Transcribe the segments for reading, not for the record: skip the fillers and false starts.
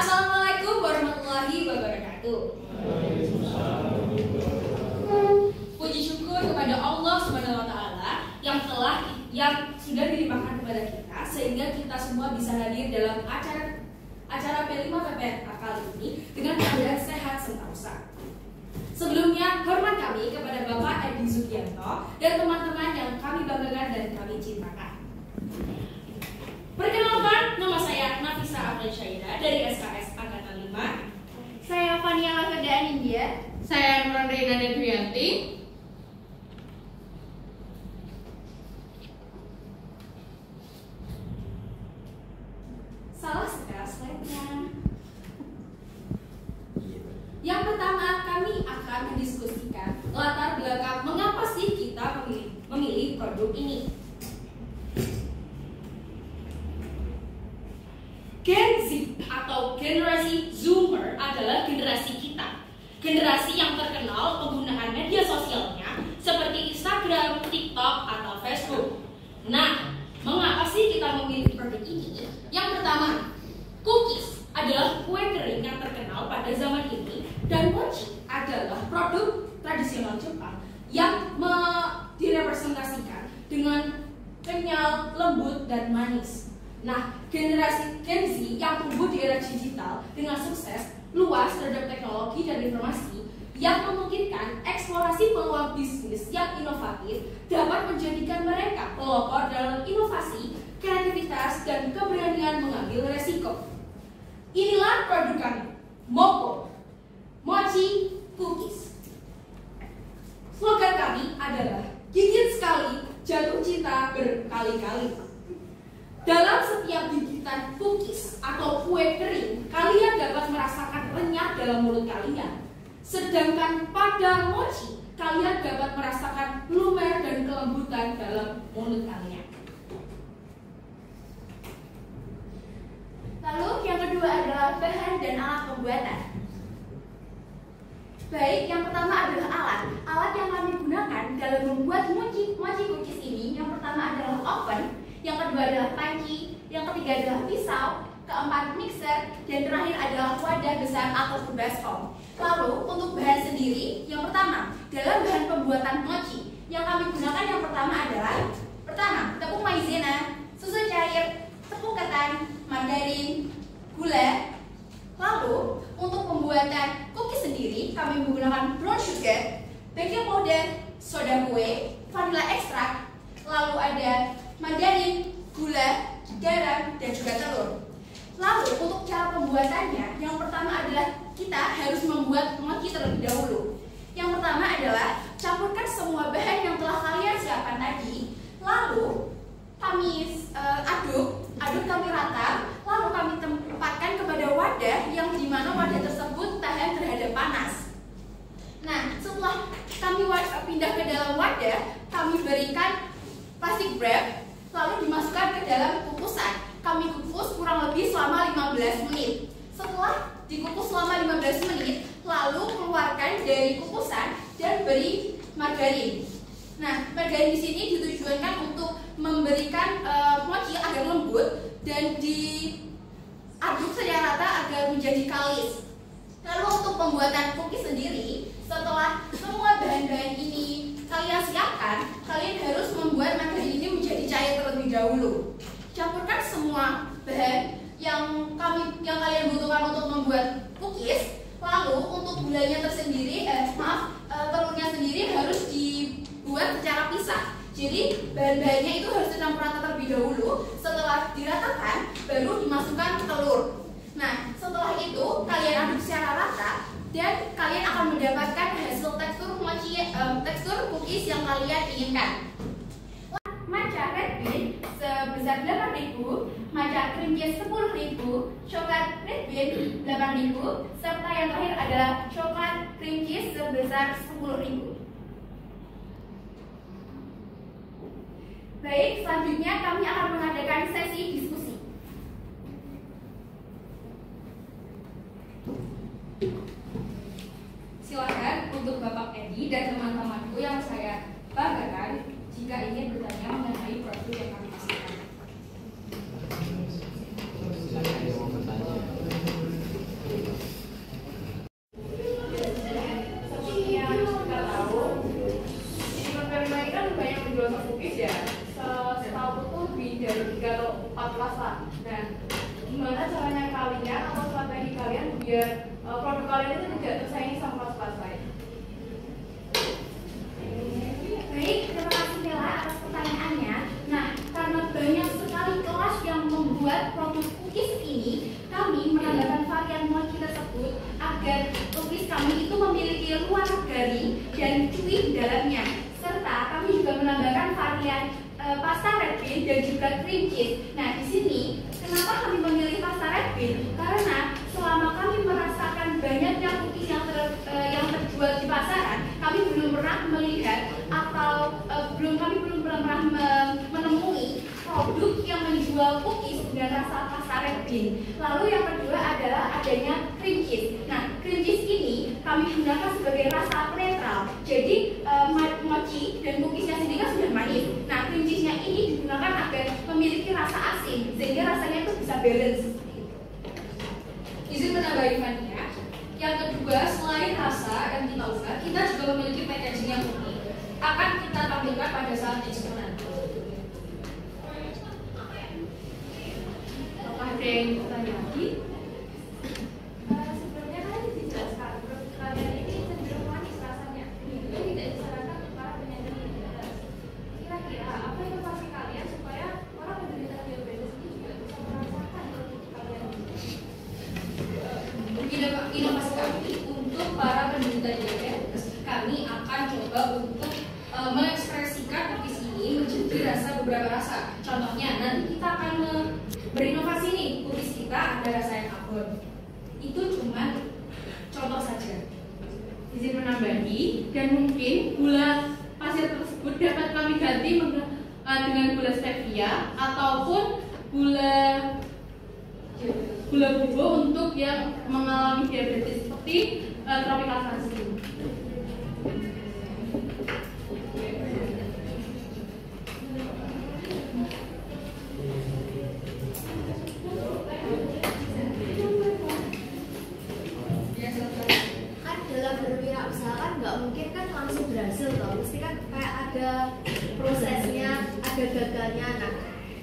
Assalamualaikum warahmatullahi wabarakatuh. Puji syukur kepada Allah Subhanahu wa taala yang sudah dilimpahkan kepada kita sehingga kita semua bisa hadir dalam acara P5 PPNK kali ini dengan keadaan sehat sentosa. Sebelumnya, hormat kami kepada Bapak Edi Sugianto dan teman-teman yang kami banggakan dan kami cintakan. Perkenalkan, nama saya Nafisa Abdul Syaida dari SKS Angkatan 5. Saya Fania Laverda Anindya. Saya Nurandrina Nedwiyanti. Salah sekarang slide-nya. Yang pertama, kami akan mendiskusikan latar belakang mengapa sih kita memilih produk ini. Gen Z atau generasi Zoomer adalah generasi kita. Generasi yang terkenal penggunaan media sosialnya seperti Instagram, TikTok, atau Facebook. Nah, mengapa sih kita memilih produk ini? Yang pertama, cookies adalah kue kering yang terkenal pada zaman ini, dan mochi adalah produk tradisional Jepang yang direpresentasikan dengan kenyal, lembut, dan manis. Nah, generasi Gen Z yang tumbuh di era digital dengan sukses luas terhadap teknologi dan informasi yang memungkinkan eksplorasi peluang bisnis yang inovatif dapat menjadikan mereka pelopor dalam inovasi, kreativitas, dan keberanian mengambil resiko. Inilah produk kami, Mopo Mochi Cookies. Slogan kami adalah gigit sekali, jatuh cinta berkali-kali. Dalam setiap gigitan cookies atau kue kering, kalian dapat merasakan renyah dalam mulut kalian. Sedangkan pada mochi, kalian dapat merasakan lumer dan kelembutan dalam mulut kalian. Lalu yang kedua adalah bahan dan alat pembuatan. Baik, yang pertama adalah alat. Alat yang kami gunakan dalam membuat mochi cookies ini, yang pertama adalah oven, yang kedua adalah panci, yang ketiga adalah pisau, keempat mixer, dan terakhir adalah wadah besar atau baskom. Lalu untuk bahan sendiri, yang pertama dalam bahan pembuatan mochi yang kami gunakan yang pertama adalah tepung maizena, susu cair, tepung ketan, margarin, gula. Lalu untuk pembuatan cookies sendiri kami menggunakan brown sugar, baking powder, soda kue, vanilla ekstrak, lalu ada margarin, gula, garam, dan juga telur. Lalu untuk cara pembuatannya, yang pertama adalah kita harus membuat mochi terlebih dahulu. Yang pertama adalah campurkan semua bahan yang telah kalian siapkan tadi. Lalu kami aduk kami rata. Lalu kami tempatkan kepada wadah yang dimana wadah tersebut tahan terhadap panas. Nah, setelah kami pindah ke dalam wadah, kami berikan plastik wrap, lalu dimasukkan ke dalam kukusan. Kami kukus kurang lebih selama 15 menit. Setelah dikukus selama 15 menit, lalu keluarkan dari kukusan dan beri margarin. Nah, margarin di sini ditujukan untuk memberikan mochi agar lembut dan diaduk secara rata agar menjadi kalis. Lalu untuk pembuatan cookies sendiri, setelah semua bahan-bahan ini kalian siapkan, kalian harus membuat margarin ini menjadi cair terlebih dahulu. Campurkan semua bahan yang kalian butuhkan untuk membuat cookies. Lalu untuk gulanya tersendiri, telurnya sendiri harus dibuat secara pisah. Jadi bahan-bahannya itu harus dicampur rata terlebih dahulu. Setelah diratakan, baru dimasukkan telur. Nah, setelah itu kalian aduk secara rata dan kalian akan mendapatkan hasil tekstur cookies yang kalian inginkan. Matcha red bean sebesar 8.000, matcha cream cheese 10.000, coklat red bean 8.000, serta yang terakhir adalah coklat cream cheese sebesar 10.000. Baik, selanjutnya kami akan mengadakan sesi diskusi. Silakan untuk Bapak Edi dan teman-temanku yang saya banggakan jika ingin bertanya mengenai produk yang kami hasilkan. kalian atau strategi kalian biar produk kalian itu tidak tersaingi sama kelas-kelas lain? Baik, terima kasih Bella atas pertanyaannya. Nah, karena banyak sekali kelas yang membuat produk cookies ini, kami menambahkan varian mochi tersebut agar cookies kami itu memiliki luar garing dan chewy di dalamnya. Serta kami juga menambahkan varian pasta red bean dan juga cream cheese. Nah, di sini kenapa kami memilih pasta red bean? Karena selama kami merasakan banyaknya cookies yang terjual di pasaran, kami belum pernah melihat atau kami belum pernah menemui produk yang menjual cookies dengan rasa pasta red bean. Lalu yang kedua adalah adanya cream cheese. Nah, cream cheese ini kami gunakan sebagai rasa netral. Jadi mochi dan cookiesnya sendiri kan sudah manis. Nah, cream cheese-nya ini digunakan agar memiliki rasa asin sehingga rasanya itu bisa balance. Izin menambahi Fania. Yang kedua, selain rasa yang kita ubah, kita juga memiliki packaging yang unik. Akan kita tampilkan pada saat ekspor nanti. Apakah ada yang bertanya lagi? Sebelumnya kan dijelaskan produk kalian ini cenderung manis rasanya, juga tidak disarankan untuk para penyandang diabetes. Kira-kira apa inovasi kalian supaya orang penderita diabetes ini juga bisa merasakan produk kalian? Inovasi kami untuk para penderita diabetes, kami akan coba untuk mengekspresikan cookies ini menjadi beberapa rasa. Contohnya, nanti kita akan berinovasi nih, cookies kita ada rasa yang abon. Itu cuma contoh saja. Izin menambahi, dan mungkin gula pasir tersebut dapat kami ganti dengan gula stevia ataupun gula bubuk untuk yang mengalami diabetes seperti tropical calcium. Kan dalam berwirausaha kan nggak mungkin kan langsung berhasil toh, mesti kan kayak ada prosesnya, ada gagalnya. Nah,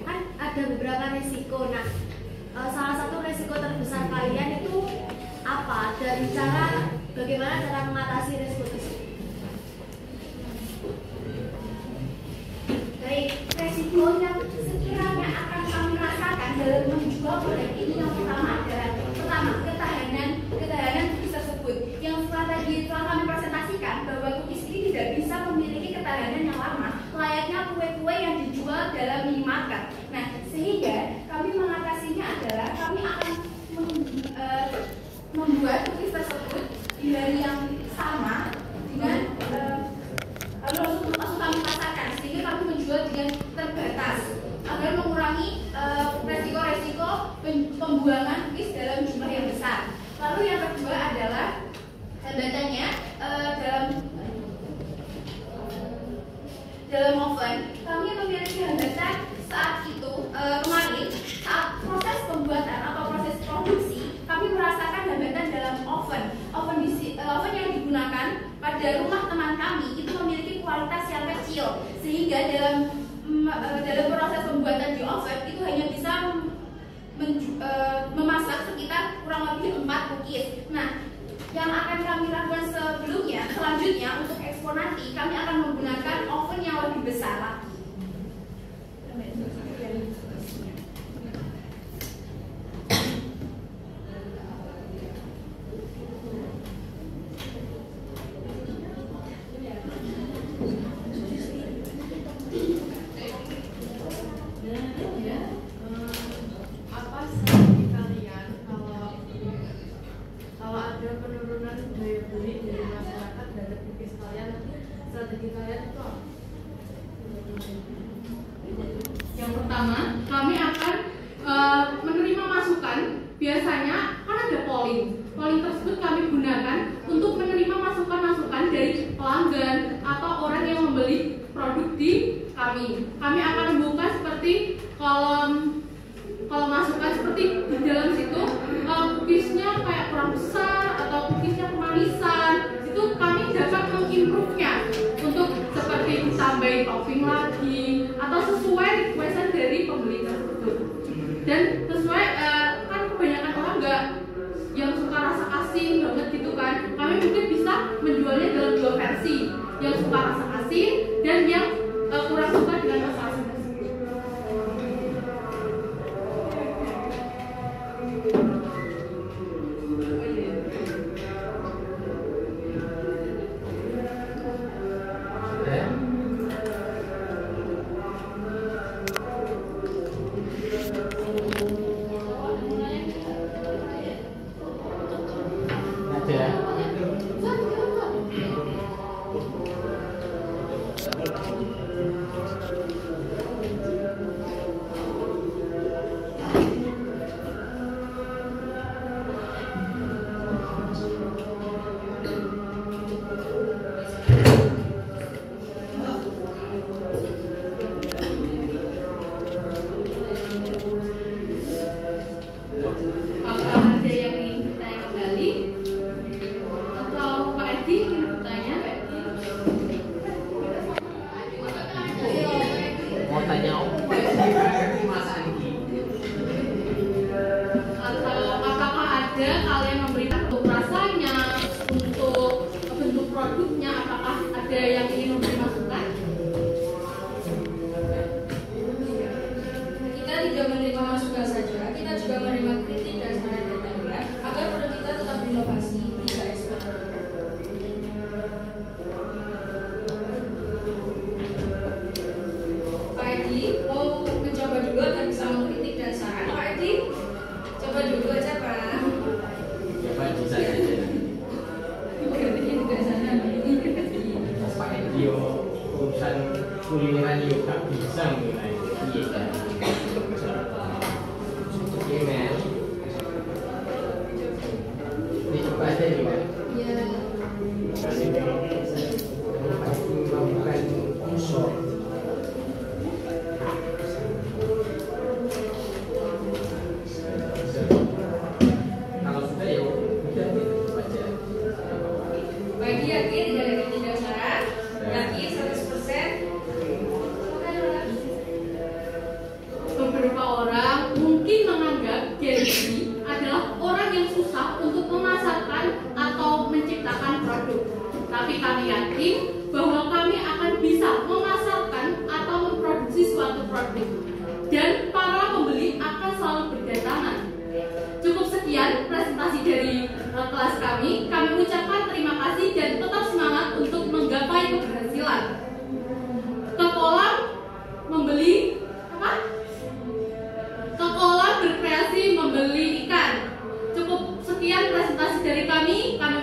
kan ada beberapa risiko. Nah, salah satu risiko terbesar kalian itu apa, dan bagaimana cara mengatasi risiko tersebut? Baik, resiko yang sekiranya akan kami rasakan dalam menjual produk ini yang pertama adalah ketahanan cookies tersebut. Yang telah kami presentasikan bahwa cookies ini tidak bisa memiliki ketahanan yang lama, layaknya kue-kue yang dijual dalam minimarket. Nah, sehingga kami mengatasinya adalah kami akan membuat cookies tersebut di hari yang sama dengan lalu langsung kami pasarkan, sehingga kami menjual dengan terbatas agar mengurangi resiko-resiko pembuangan cookies dalam jumlah yang besar. Lalu yang kedua adalah hambatannya dalam oven. Kami memiliki hambatan saat itu kemarin saat proses pembuatan atau proses produksi, kami merasakan hambatan dalam oven. Oven yang digunakan pada rumah teman kami itu memiliki kualitas yang kecil, sehingga dalam proses pembuatan di oven itu hanya bisa memasak sekitar kurang lebih 4 cookies. Nah, yang akan kami lakukan selanjutnya untuk ekspor nanti, kami akan menggunakan oven yang lebih besar. Apa strategi kalian kalau ada penurunan daya beli dari masyarakat dari cookies kalian, strategi kalian itu apa? Yang pertama, kami akan menerima masukan. Biasanya kan ada polling tersebut kami gunakan untuk menerima masukan-masukan dari pelanggan atau orang yang membeli produk di kami. Kami akan membuka seperti kolom masukan seperti di dalam situ cookiesnya kayak kurang besar atau cookiesnya kemanisan, itu kami dapat mengimprove-nya untuk seperti ditambahin topping lagi atau sesuai requestan dari pembeli tersebut. Dan sesuai kan kebanyakan orang nggak ada. Apakah ada yang ingin bertanya kembali? Atau Pak Edi ingin bertanya? Mau tanya apa ya? Mas Andi. Atau apakah ada kalian memberitahu rasanya untuk bentuk produknya? Apakah ada yang ingin memberi masukan? Kita tidak menerima masukan saja, kita juga menerima kritik dan saran dari kalian agar produk kita tetap berinovasi, tidak ekspor. Pak Edi mau mencoba dulu agar bisa mengkritik dan saran. Pak Edi, coba dulu aja Pak. Coba bisa saja. Kritiknya juga sana. Mas Pak Edio urusan kulineran yo gak bisa mulai. Iya kan. Oke men. Ini coba aja nih men. Iya. Kasih melakukan unsur. Kalau sudah ya udah gitu aja. Bagi yakin tidak ada kritik dan saran, yakin 100%. Beberapa orang mungkin menganggap Gen Z adalah orang yang susah untuk memasarkan atau menciptakan produk. Tapi kami yakin bahwa kami akan bisa memasarkan atau memproduksi suatu produk. Dan para pembeli akan selalu berdatangan. Cukup sekian presentasi dari kelas kami. Kami ucapkan terima kasih dan tetap semangat untuk menggapai keberhasilan. Ke kolam membeli apa? Ke kolam berkreasi membeli ikan. Cukup sekian presentasi dari kami. Kami